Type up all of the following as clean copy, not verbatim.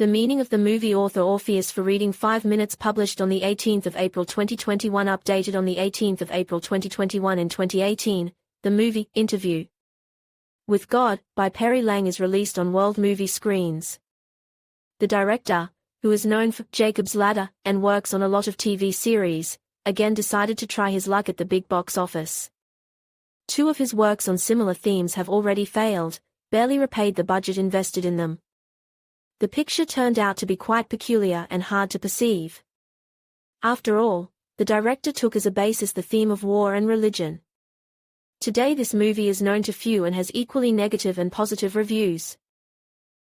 The meaning of the movie. Author Orpheus for reading 5 minutes, published on the 18th of April 2021, updated on the 18th of April 2021. In 2018, the movie Interview with God by Perry Lang is released on world movie screens. The director, who is known for Jacob's Ladder and works on a lot of TV series, again decided to try his luck at the big box office. 2 of his works on similar themes have already failed, barely repaid the budget invested in them. The picture turned out to be quite peculiar and hard to perceive. After all, the director took as a basis the theme of war and religion. Today this movie is known to few and has equally negative and positive reviews.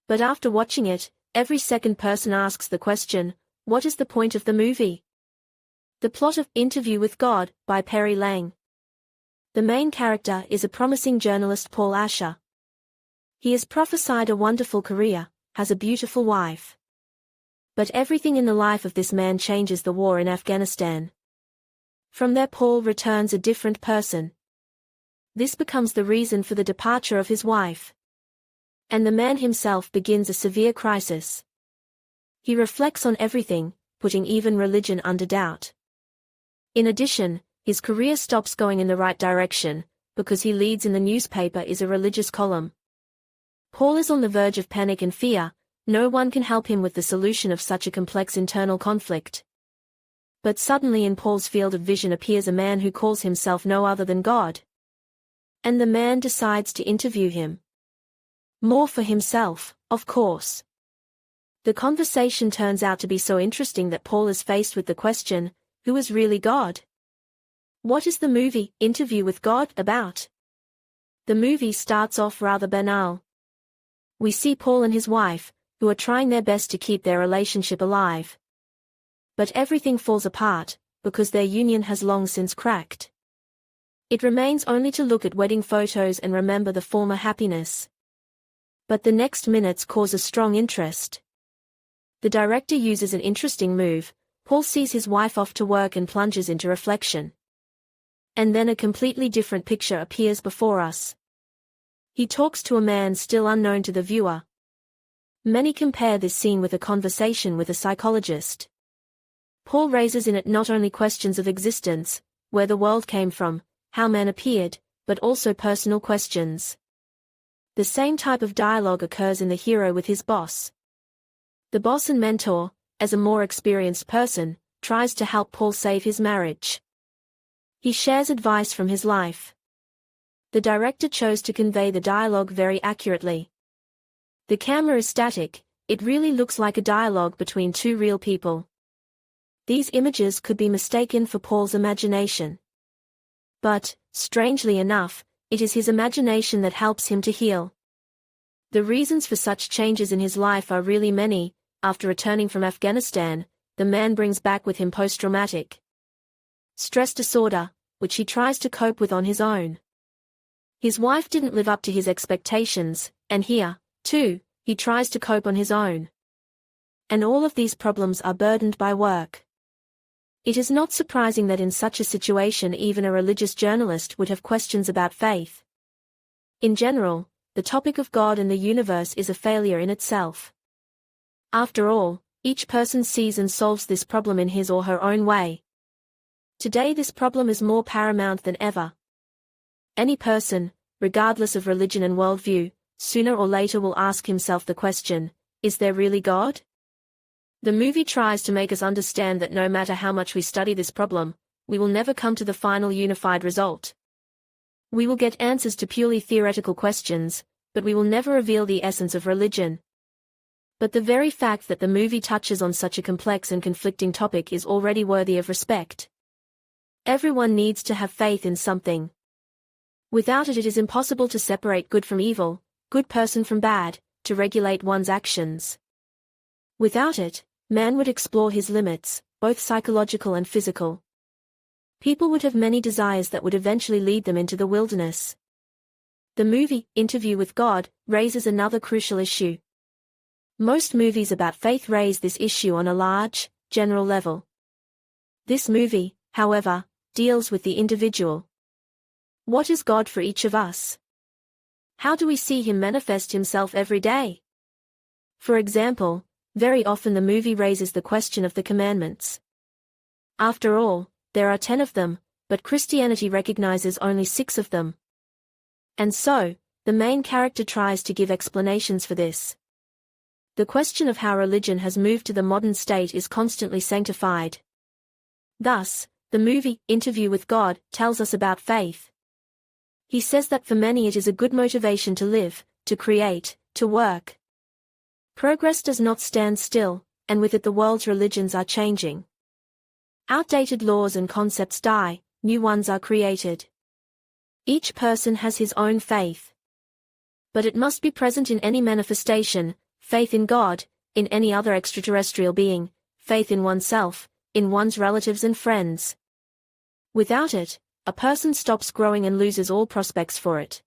But after watching it, every second person asks the question, what is the point of the movie? The plot of Interview with God by Perry Lang. The main character is a promising journalist, Paul Asher. He is prophesied a wonderful career, has a beautiful wife. But everything in the life of this man changes the war in Afghanistan. From there Paul returns a different person. This becomes the reason for the departure of his wife. And the man himself begins a severe crisis. He reflects on everything, putting even religion under doubt. In addition, his career stops going in the right direction, because he leads in the newspaper is a religious column. Paul is on the verge of panic and fear. No one can help him with the solution of such a complex internal conflict. But suddenly in Paul's field of vision appears a man who calls himself no other than God. And the man decides to interview him. More for himself, of course. The conversation turns out to be so interesting that Paul is faced with the question, who is really God? What is the movie, Interview with God, about? The movie starts off rather banal. We see Paul and his wife, who are trying their best to keep their relationship alive. But everything falls apart, because their union has long since cracked. It remains only to look at wedding photos and remember the former happiness. But the next minutes cause a strong interest. The director uses an interesting move. Paul sees his wife off to work and plunges into reflection. And then a completely different picture appears before us. He talks to a man still unknown to the viewer. Many compare this scene with a conversation with a psychologist. Paul raises in it not only questions of existence, where the world came from, how man appeared, but also personal questions. The same type of dialogue occurs in the hero with his boss. The boss and mentor, as a more experienced person, tries to help Paul save his marriage. He shares advice from his life. The director chose to convey the dialogue very accurately. The camera is static, it really looks like a dialogue between 2 real people. These images could be mistaken for Paul's imagination. But, strangely enough, it is his imagination that helps him to heal. The reasons for such changes in his life are really many. After returning from Afghanistan, the man brings back with him post-traumatic stress disorder, which he tries to cope with on his own. His wife didn't live up to his expectations, and here, too, he tries to cope on his own. And all of these problems are burdened by work. It is not surprising that in such a situation even a religious journalist would have questions about faith. In general, the topic of God and the universe is a failure in itself. After all, each person sees and solves this problem in his or her own way. Today this problem is more paramount than ever. Any person, regardless of religion and worldview, sooner or later will ask himself the question, is there really God? The movie tries to make us understand that no matter how much we study this problem, we will never come to the final unified result. We will get answers to purely theoretical questions, but we will never reveal the essence of religion. But the very fact that the movie touches on such a complex and conflicting topic is already worthy of respect. Everyone needs to have faith in something. Without it, it is impossible to separate good from evil, good person from bad, to regulate one's actions. Without it, man would explore his limits, both psychological and physical. People would have many desires that would eventually lead them into the wilderness. The movie, Interview with God, raises another crucial issue. Most movies about faith raise this issue on a large, general level. This movie, however, deals with the individual. What is God for each of us? How do we see him manifest himself every day? For example, Very often the movie raises the question of the commandments. After all, there are 10 of them, but Christianity recognizes only 6 of them. And so, the main character tries to give explanations for this. The question of how religion has moved to the modern state is constantly sanctified. Thus, the movie, Interview with God, tells us about faith. He says that for many it is a good motivation to live, to create, to work. Progress does not stand still, and with it the world's religions are changing. Outdated laws and concepts die, new ones are created. Each person has his own faith. But it must be present in any manifestation, faith in God, in any other extraterrestrial being, faith in oneself, in one's relatives and friends. Without it, a person stops growing and loses all prospects for it.